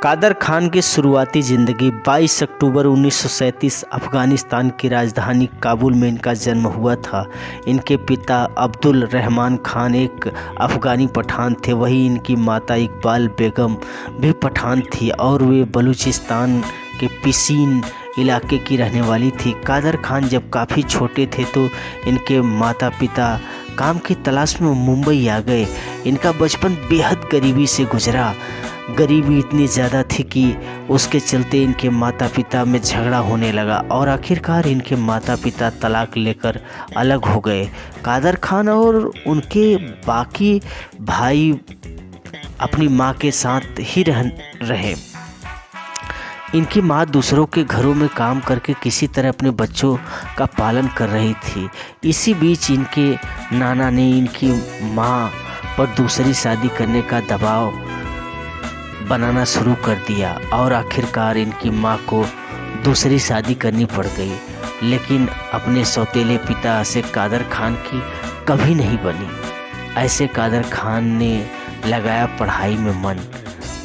कादर खान की शुरुआती ज़िंदगी 22 अक्टूबर 1937 अफ़गानिस्तान की राजधानी काबुल में इनका जन्म हुआ था। इनके पिता अब्दुल रहमान खान एक अफ़गानी पठान थे, वहीं इनकी माता इकबाल बेगम भी पठान थी और वे बलूचिस्तान के पिसीन इलाके की रहने वाली थी। कादर खान जब काफ़ी छोटे थे तो इनके माता पिता काम की तलाश में मुंबई आ गए। इनका बचपन बेहद गरीबी से गुजरा। गरीबी इतनी ज़्यादा थी कि उसके चलते इनके माता पिता में झगड़ा होने लगा और आखिरकार इनके माता पिता तलाक लेकर अलग हो गए। कादर खान और उनके बाकी भाई अपनी माँ के साथ ही रहे। इनकी माँ दूसरों के घरों में काम करके किसी तरह अपने बच्चों का पालन कर रही थी। इसी बीच इनके नाना ने इनकी माँ पर दूसरी शादी करने का दबाव बनाना शुरू कर दिया और आखिरकार इनकी माँ को दूसरी शादी करनी पड़ गई। लेकिन अपने सौतेले पिता से कादर खान की कभी नहीं बनी। ऐसे कादर खान ने लगाया पढ़ाई में मन।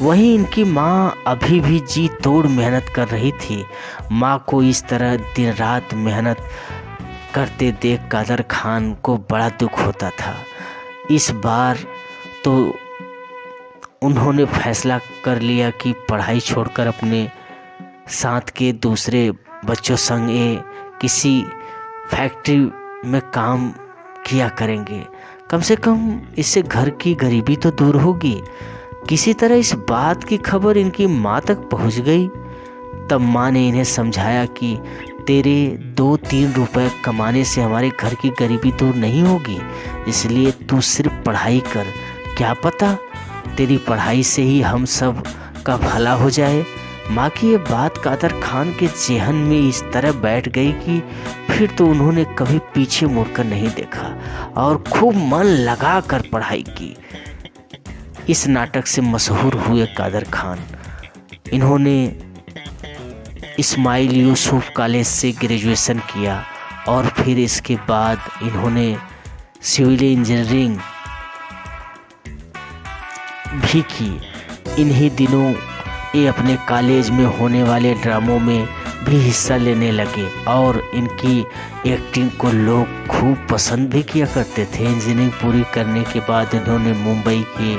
वहीं इनकी माँ अभी भी जी तोड़ मेहनत कर रही थी। माँ को इस तरह दिन रात मेहनत करते देख कादर खान को बड़ा दुख होता था। इस बार तो उन्होंने फैसला कर लिया कि पढ़ाई छोड़कर अपने साथ के दूसरे बच्चों संग किसी फैक्ट्री में काम किया करेंगे। कम से कम इससे घर की गरीबी तो दूर होगी। किसी तरह इस बात की खबर इनकी माँ तक पहुंच गई। तब माँ ने इन्हें समझाया कि तेरे 2-3 रुपए कमाने से हमारे घर की गरीबी दूर नहीं होगी, इसलिए तू सिर्फ पढ़ाई कर। क्या पता तेरी पढ़ाई से ही हम सब का भला हो जाए। माँ की ये बात कादर खान के ज़हन में इस तरह बैठ गई कि फिर तो उन्होंने कभी पीछे मुड़कर नहीं देखा और खूब मन लगा कर पढ़ाई की। इस नाटक से मशहूर हुए कादर खान। इन्होंने इस्माइल यूसुफ कॉलेज से ग्रेजुएशन किया और फिर इसके बाद इन्होंने सिविल इंजीनियरिंग भी की। इन्हीं दिनों ये अपने कॉलेज में होने वाले ड्रामों में भी हिस्सा लेने लगे और इनकी एक्टिंग को लोग खूब पसंद भी किया करते थे। इंजीनियरिंग पूरी करने के बाद इन्होंने मुंबई के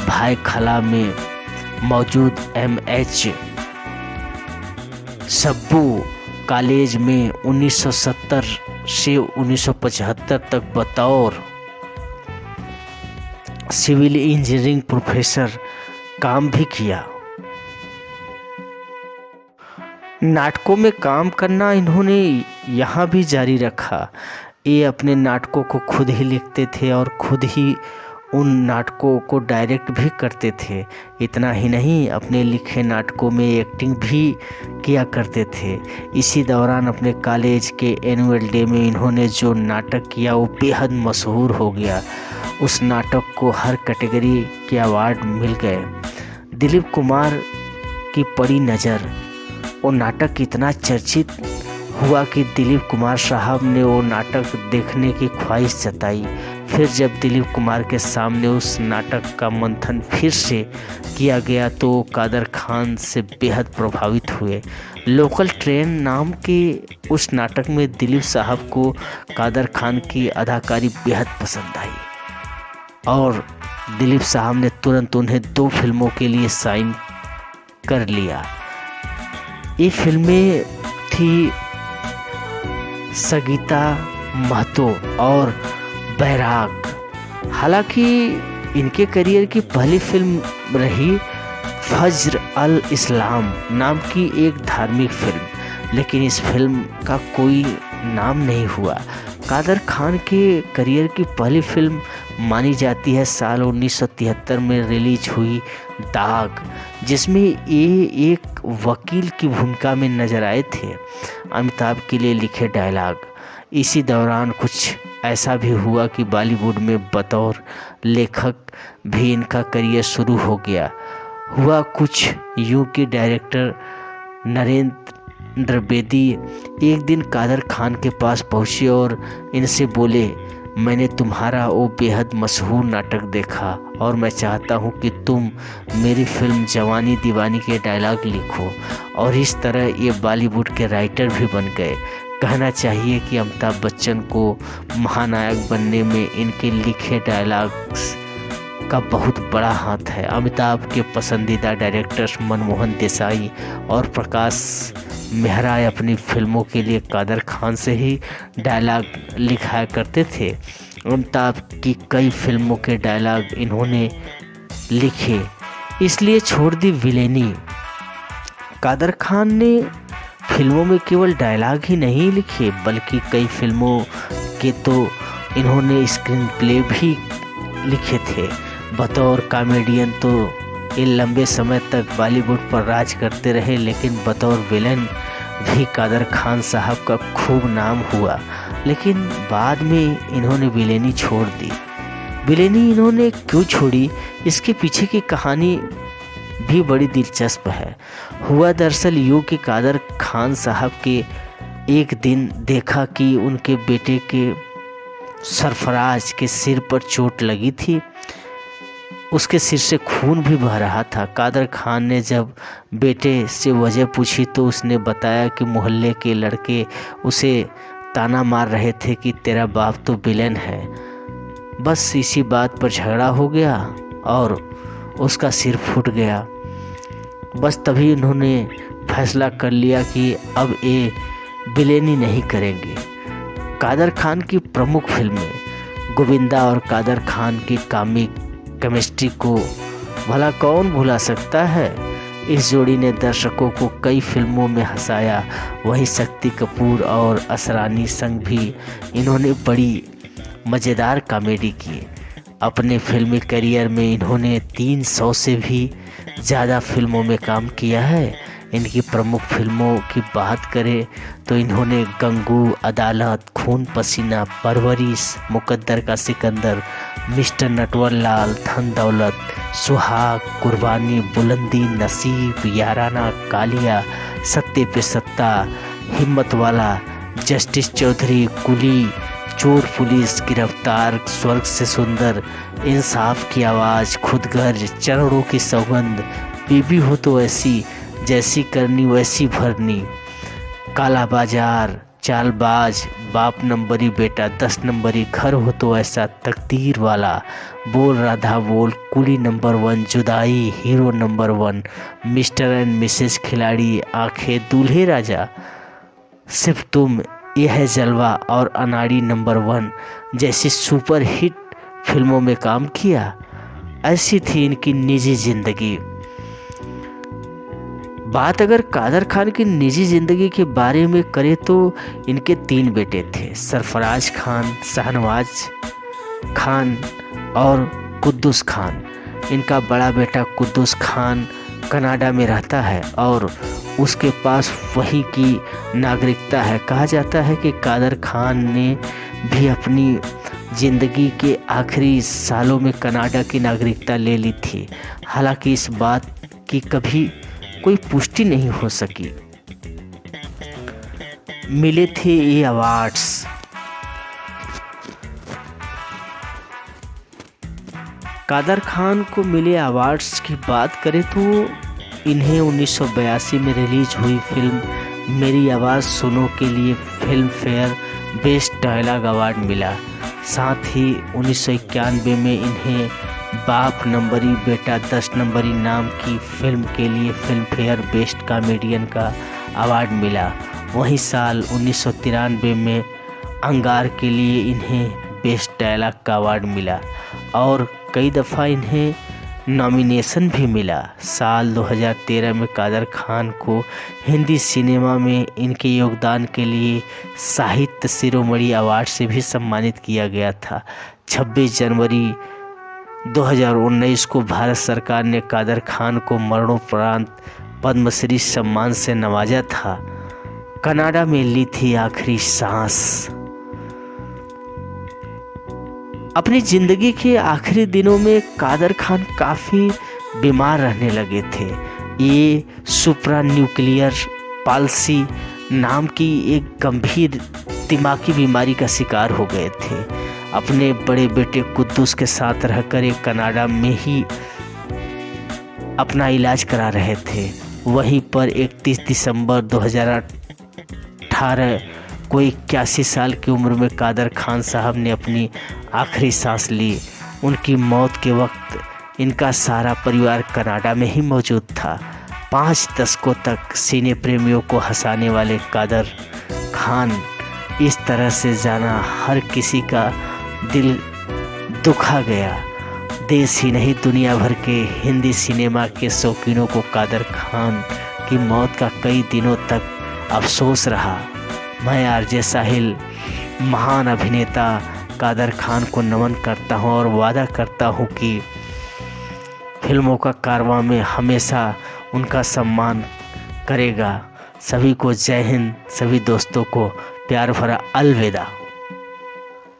भाई खला में मौजूद MH सब्बू कॉलेज में 1970 से 1975 तक बतौर सिविल इंजीनियरिंग प्रोफेसर काम भी किया। नाटकों में काम करना इन्होंने यहाँ भी जारी रखा। ये अपने नाटकों को खुद ही लिखते थे और खुद ही उन नाटकों को डायरेक्ट भी करते थे। इतना ही नहीं, अपने लिखे नाटकों में एक्टिंग भी किया करते थे। इसी दौरान अपने कॉलेज के एनुअल डे में इन्होंने जो नाटक किया वो बेहद मशहूर हो गया। उस नाटक को हर कैटेगरी के अवार्ड मिल गए। दिलीप कुमार की पड़ी नज़र वो नाटक इतना चर्चित हुआ कि दिलीप कुमार साहब ने वो नाटक देखने की ख्वाहिश जताई। फिर जब दिलीप कुमार के सामने उस नाटक का मंथन फिर से किया गया तो कादर खान से बेहद प्रभावित हुए। लोकल ट्रेन नाम के उस नाटक में दिलीप साहब को कादर खान की अदाकारी बेहद पसंद आई और दिलीप साहब ने तुरंत उन्हें 2 फिल्मों के लिए साइन कर लिया। ये फिल्में थी सगीता महतो और बैराग। हालांकि इनके करियर की पहली फिल्म रही फज्र अल इस्लाम नाम की एक धार्मिक फिल्म, लेकिन इस फिल्म का कोई नाम नहीं हुआ। कादर खान के करियर की पहली फिल्म मानी जाती है साल 1973 में रिलीज हुई दाग, जिसमें ये एक वकील की भूमिका में नजर आए थे। अमिताभ के लिए लिखे डायलॉग। इसी दौरान कुछ ऐसा भी हुआ कि बॉलीवुड में बतौर लेखक भी इनका करियर शुरू हो गया। हुआ कुछ यूं कि डायरेक्टर नरेंद्र बेदी एक दिन कादर खान के पास पहुंचे और इनसे बोले, मैंने तुम्हारा वो बेहद मशहूर नाटक देखा और मैं चाहता हूँ कि तुम मेरी फिल्म जवानी दीवानी के डायलॉग लिखो। और इस तरह ये बॉलीवुड के राइटर भी बन गए। कहना चाहिए कि अमिताभ बच्चन को महानायक बनने में इनके लिखे डायलॉग्स का बहुत बड़ा हाथ है। अमिताभ के पसंदीदा डायरेक्टर्स मनमोहन देसाई और प्रकाश मेहरा अपनी फिल्मों के लिए कादर खान से ही डायलॉग लिखाया करते थे। अमिताभ की कई फिल्मों के डायलॉग इन्होंने लिखे, इसलिए छोड़ दी विलेनी। कादर खान ने फिल्मों में केवल डायलॉग ही नहीं लिखे बल्कि कई फिल्मों के तो इन्होंने स्क्रीन प्ले भी लिखे थे। बतौर कॉमेडियन तो ये लंबे समय तक बॉलीवुड पर राज करते रहे, लेकिन बतौर विलन भी कादर खान साहब का खूब नाम हुआ। लेकिन बाद में इन्होंने विलेनी छोड़ दी। विलेनी इन्होंने क्यों छोड़ी, इसके पीछे की कहानी भी बड़ी दिलचस्प है। हुआ दरअसल यूँ कि कादर खान साहब के एक दिन देखा कि उनके बेटे के सरफराज के सिर पर चोट लगी थी, उसके सिर से खून भी बह रहा था। कादर खान ने जब बेटे से वजह पूछी तो उसने बताया कि मोहल्ले के लड़के उसे ताना मार रहे थे कि तेरा बाप तो विलेन है। बस इसी बात पर झगड़ा हो गया और उसका सिर फूट गया। बस तभी उन्होंने फैसला कर लिया कि अब ये विलेनी नहीं करेंगे। कादर खान की प्रमुख फिल्में गोविंदा और कादर खान की कॉमिक केमिस्ट्री को भला कौन भुला सकता है। इस जोड़ी ने दर्शकों को कई फिल्मों में हंसाया। वहीं शक्ति कपूर और असरानी संग भी इन्होंने बड़ी मज़ेदार कॉमेडी की। अपने फिल्मी करियर में इन्होंने 300 से भी ज़्यादा फिल्मों में काम किया है। इनकी प्रमुख फिल्मों की बात करें तो इन्होंने गंगू, अदालत, खून पसीना, परवरिश, मुकद्दर का सिकंदर, मिस्टर नटवरलाल, धन दौलत, सुहाग, कुर्बानी, बुलंदी, नसीब, याराना, कालिया, सत्ते पे सत्ता, हिम्मत वाला, जस्टिस चौधरी, कुली, चोर पुलिस, गिरफ्तार, स्वर्ग से सुंदर, इंसाफ की आवाज़, खुदगर्ज, चरणों की सौगंध, बीबी हो तो ऐसी जैसी करनी वैसी भरनी, काला बाजार, चालबाज, बाप नंबरी बेटा 10 नंबरी, घर हो तो ऐसा, तकदीर वाला, बोल राधा बोल, कुली नंबर 1, जुदाई, hero number 1, mister and Mrs खिलाड़ी, आंखें, दूल्हे राजा, सिर्फ तुम, यह है जलवा और अनाड़ी नंबर 1 जैसी सुपर हिट फिल्मों में काम किया। ऐसी थी इनकी निजी जिंदगी। बात अगर कादर खान की निजी ज़िंदगी के बारे में करें तो इनके 3 बेटे थे, सरफराज खान, शाहनवाज खान और कुद्दूस खान। इनका बड़ा बेटा कुद्दूस खान कनाडा में रहता है और उसके पास वहीं की नागरिकता है। कहा जाता है कि कादर खान ने भी अपनी ज़िंदगी के आखिरी सालों में कनाडा की नागरिकता ले ली थी। हालांकि इस बात की कभी कोई पुष्टि नहीं हो सकी। मिले थे ये अवार्ड्स। कादर खान को मिले अवार्ड्स की बात करें तो इन्हें 1982 में रिलीज हुई फिल्म मेरी आवाज़ सुनो के लिए Filmfare best dialogue award मिला। साथ ही 1991 में इन्हें बाप नंबरी बेटा 10 नंबरी नाम की फिल्म के लिए फिल्म फेयर बेस्ट कॉमेडियन का अवार्ड मिला। वहीं साल 1993 में अंगार के लिए इन्हें बेस्ट डायलॉग का अवार्ड मिला और कई दफ़ा इन्हें नॉमिनेशन भी मिला। साल 2013 में कादर खान को हिंदी सिनेमा में इनके योगदान के लिए साहित्य शिरोमणि अवार्ड से भी सम्मानित किया गया था। 26 जनवरी 2019 को भारत सरकार ने कादर खान को मरणोपरांत पद्मश्री सम्मान से नवाजा था। कनाडा में ली थी आखिरी सांस। अपनी ज़िंदगी के आखिरी दिनों में कादर खान काफ़ी बीमार रहने लगे थे। ये सुप्रा न्यूक्लियर पाल्सी नाम की एक गंभीर दिमागी बीमारी का शिकार हो गए थे। अपने बड़े बेटे कुद्दूस के साथ रहकर एक कनाडा में ही अपना इलाज करा रहे थे। वहीं पर 31 दिसंबर 2018 को 81 साल की उम्र में कादर खान साहब ने अपनी आखिरी सांस ली। उनकी मौत के वक्त इनका सारा परिवार कनाडा में ही मौजूद था। 5 दशकों तक सिने प्रेमियों को हंसाने वाले कादर खान इस तरह से जाना, हर किसी का दिल दुखा गया। देश ही नहीं दुनिया भर के हिंदी सिनेमा के शौकीनों को कादर खान की मौत का कई दिनों तक अफसोस रहा। मैं आरजे साहिल महान अभिनेता कादर खान को नमन करता हूं और वादा करता हूं कि फिल्मों का कारवां में हमेशा उनका सम्मान करेगा। सभी को जय हिंद, सभी दोस्तों को प्यार भरा अलविदा।